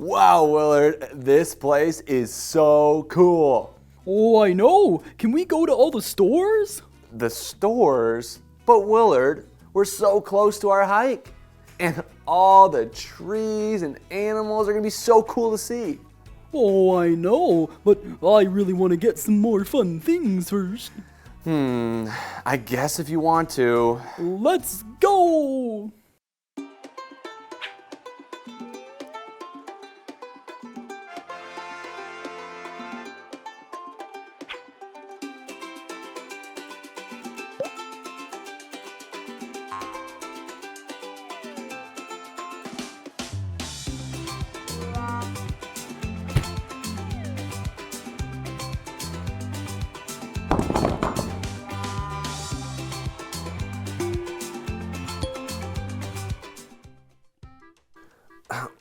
Wow, Willard, this place is so cool. Oh, I know. Can we go to all the stores? The stores? But Willard, we're so close to our hike. And all the trees and animals are gonna be so cool to see. Oh, I know, but I really want to get some more fun things first. I guess if you want to. Let's go!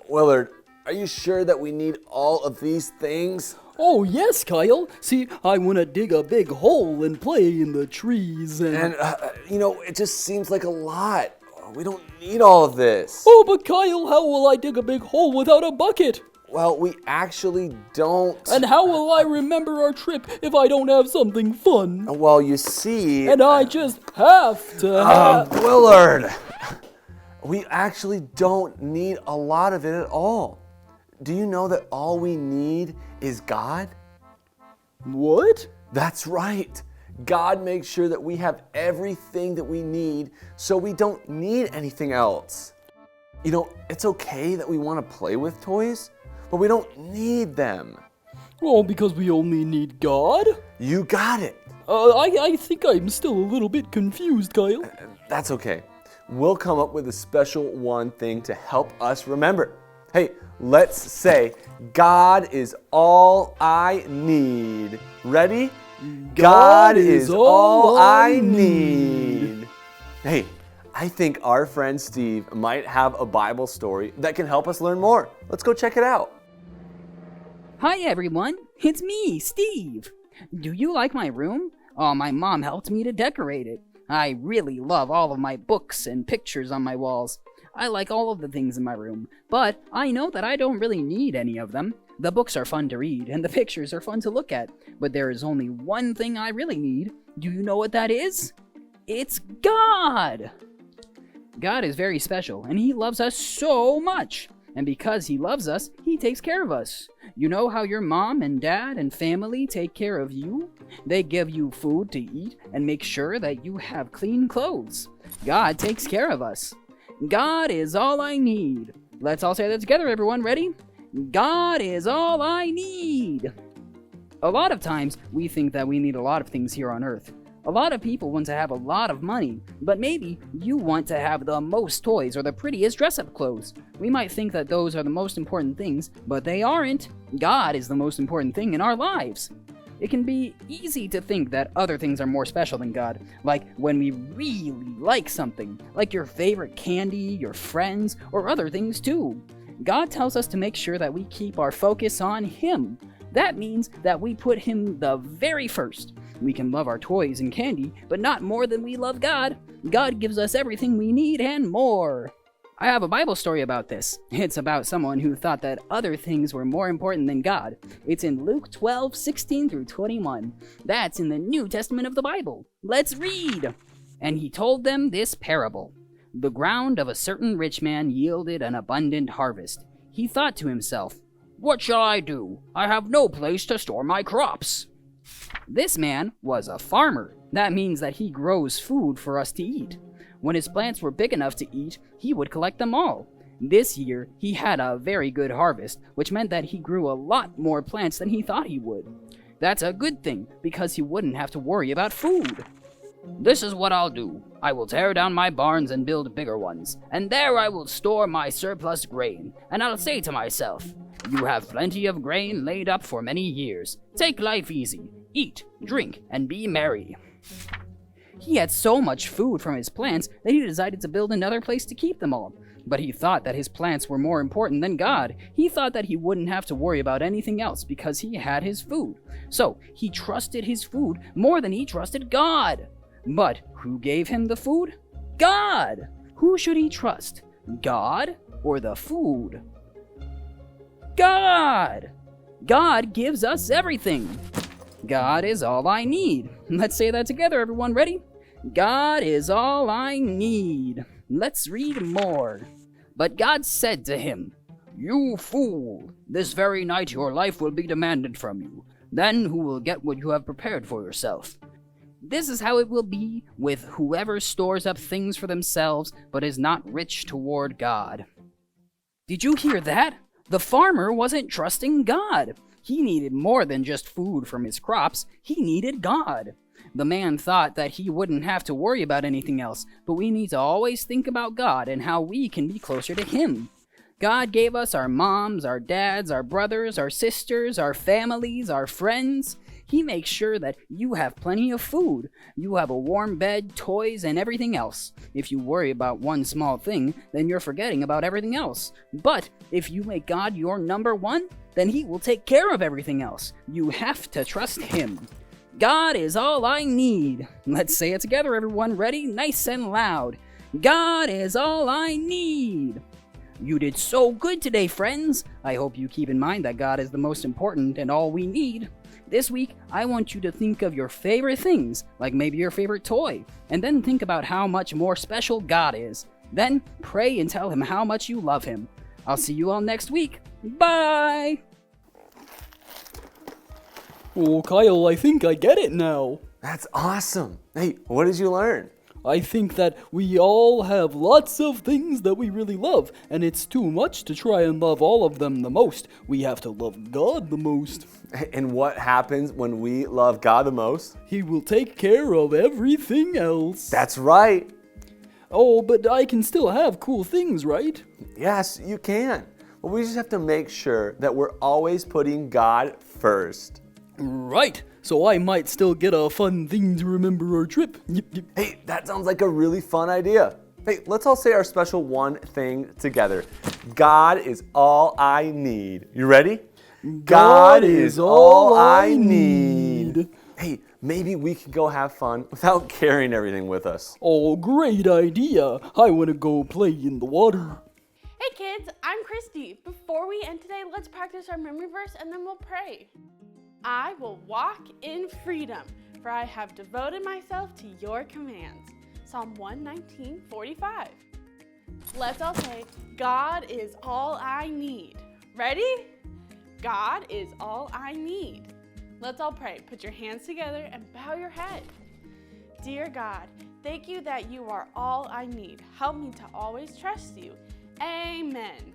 Willard, are you sure that we need all of these things? Oh, yes, Kyle. See, I want to dig a big hole and play in the trees And, it just seems like a lot. We don't need all of this. Oh, but Kyle, how will I dig a big hole without a bucket? Well, we actually don't. And how will I remember our trip if I don't have something fun? Well, you see... And I just have to have... Willard! We actually don't need a lot of it at all. Do you know that all we need is God? What? That's right. God makes sure that we have everything that we need, so we don't need anything else. You know, it's okay that we want to play with toys, but we don't need them. Oh, because we only need God? You got it. I think I'm still a little bit confused, Kyle. That's okay. We'll come up with a special one thing to help us remember. Hey, let's say, God is all I need. Ready? God is all I need. Hey, I think our friend Steve might have a Bible story that can help us learn more. Let's go check it out. Hi everyone, it's me, Steve. Do you like my room? Oh, my mom helped me to decorate it. I really love all of my books and pictures on my walls. I like all of the things in my room, but I know that I don't really need any of them. The books are fun to read and the pictures are fun to look at, but there is only one thing I really need. Do you know what that is? It's God! God is very special and He loves us so much. And because He loves us, He takes care of us. You know how your mom and dad and family take care of you? They give you food to eat and make sure that you have clean clothes. God takes care of us. God is all I need. Let's all say that together, everyone. Ready? God is all I need. A lot of times, we think that we need a lot of things here on Earth. A lot of people want to have a lot of money, but maybe you want to have the most toys or the prettiest dress-up clothes. We might think that those are the most important things, but they aren't. God is the most important thing in our lives. It can be easy to think that other things are more special than God, like when we really like something, like your favorite candy, your friends, or other things too. God tells us to make sure that we keep our focus on Him. That means that we put Him the very first. We can love our toys and candy, but not more than we love God. God gives us everything we need and more. I have a Bible story about this. It's about someone who thought that other things were more important than God. It's in Luke 12:16 through 21. That's in the New Testament of the Bible. Let's read. And he told them this parable. The ground of a certain rich man yielded an abundant harvest. He thought to himself, "What shall I do? I have no place to store my crops." This man was a farmer. That means that he grows food for us to eat. When his plants were big enough to eat, he would collect them all. This year, he had a very good harvest, which meant that he grew a lot more plants than he thought he would. That's a good thing, because he wouldn't have to worry about food. "This is what I'll do. I will tear down my barns and build bigger ones, and there I will store my surplus grain, and I'll say to myself, 'You have plenty of grain laid up for many years. Take life easy. Eat, drink, and be merry.'" He had so much food from his plants that he decided to build another place to keep them all. But he thought that his plants were more important than God. He thought that he wouldn't have to worry about anything else because he had his food. So he trusted his food more than he trusted God. But who gave him the food? God! Who should he trust? God or the food? God! God gives us everything. God is all I need. Let's say that together, everyone. Ready? God is all I need. Let's read more. But God said to him, "You fool! This very night your life will be demanded from you. Then who will get what you have prepared for yourself?" This is how it will be with whoever stores up things for themselves but is not rich toward God. Did you hear that? The farmer wasn't trusting God. He needed more than just food from his crops. He needed God. The man thought that he wouldn't have to worry about anything else, but we need to always think about God and how we can be closer to Him. God gave us our moms, our dads, our brothers, our sisters, our families, our friends. He makes sure that you have plenty of food, you have a warm bed, toys, and everything else. If you worry about one small thing, then you're forgetting about everything else. But if you make God your number one, then He will take care of everything else. You have to trust Him. God is all I need. Let's say it together, everyone. Ready? Nice and loud. God is all I need. You did so good today, friends. I hope you keep in mind that God is the most important and all we need. This week, I want you to think of your favorite things, like maybe your favorite toy, and then think about how much more special God is. Then pray and tell Him how much you love Him. I'll see you all next week. Bye! Oh, Kyle, I think I get it now. That's awesome. Hey, what did you learn? I think that we all have lots of things that we really love, and it's too much to try and love all of them the most. We have to love God the most. And what happens when we love God the most? He will take care of everything else. That's right. Oh, but I can still have cool things, right? Yes, you can. But we just have to make sure that we're always putting God first. Right. So I might still get a fun thing to remember our trip. Yep, yep. Hey, that sounds like a really fun idea. Hey, let's all say our special one thing together. God is all I need. You ready? God is all I need. Hey, maybe we can go have fun without carrying everything with us. Oh, great idea. I want to go play in the water. Hey kids, I'm Christy. Before we end today, let's practice our memory verse and then we'll pray. I will walk in freedom, for I have devoted myself to your commands. Psalm 119:45. Let's all say, God is all I need. Ready? God is all I need. Let's all pray. Put your hands together and bow your head. Dear God, thank you that you are all I need. Help me to always trust you. Amen.